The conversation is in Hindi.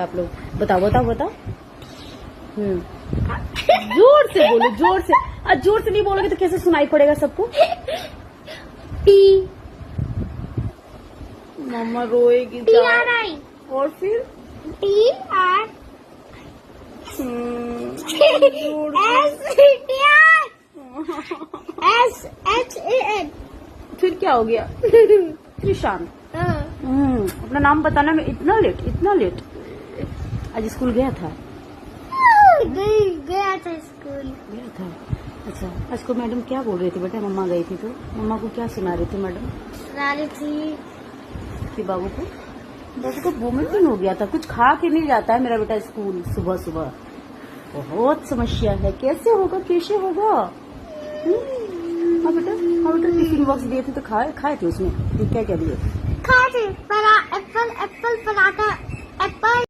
आप लोग बताओ बताओ बताओ। जोर से बोलो, जोर से। जोर से नहीं बोलोगे तो कैसे सुनाई पड़ेगा सबको? टी मम्मा रोएगी टी जाओ। आर आई और फिर टी आर जोर एस से। T R S H A N. फिर क्या हो गया? त्रिशान। अपना नाम बताना में इतना लेट। आज स्कूल गया था? गया था स्कूल। गया था। अच्छा, आज को मैडम क्या बोल रही थी बेटा? मम्मा गई थी तो मम्मा को क्या सुना रही थी मैडम? सुना रही थी कि बाबू को वोमिटिंग हो गया था, कुछ खा के नहीं जाता है मेरा बेटा स्कूल सुबह सुबह। बहुत समस्या है, कैसे होगा? हाँ बेटा टिफिन बॉक्स दिए थे तो खाए थे उसमें क्या क्या दिए? खाए थे एप्पल पराठा एप्पल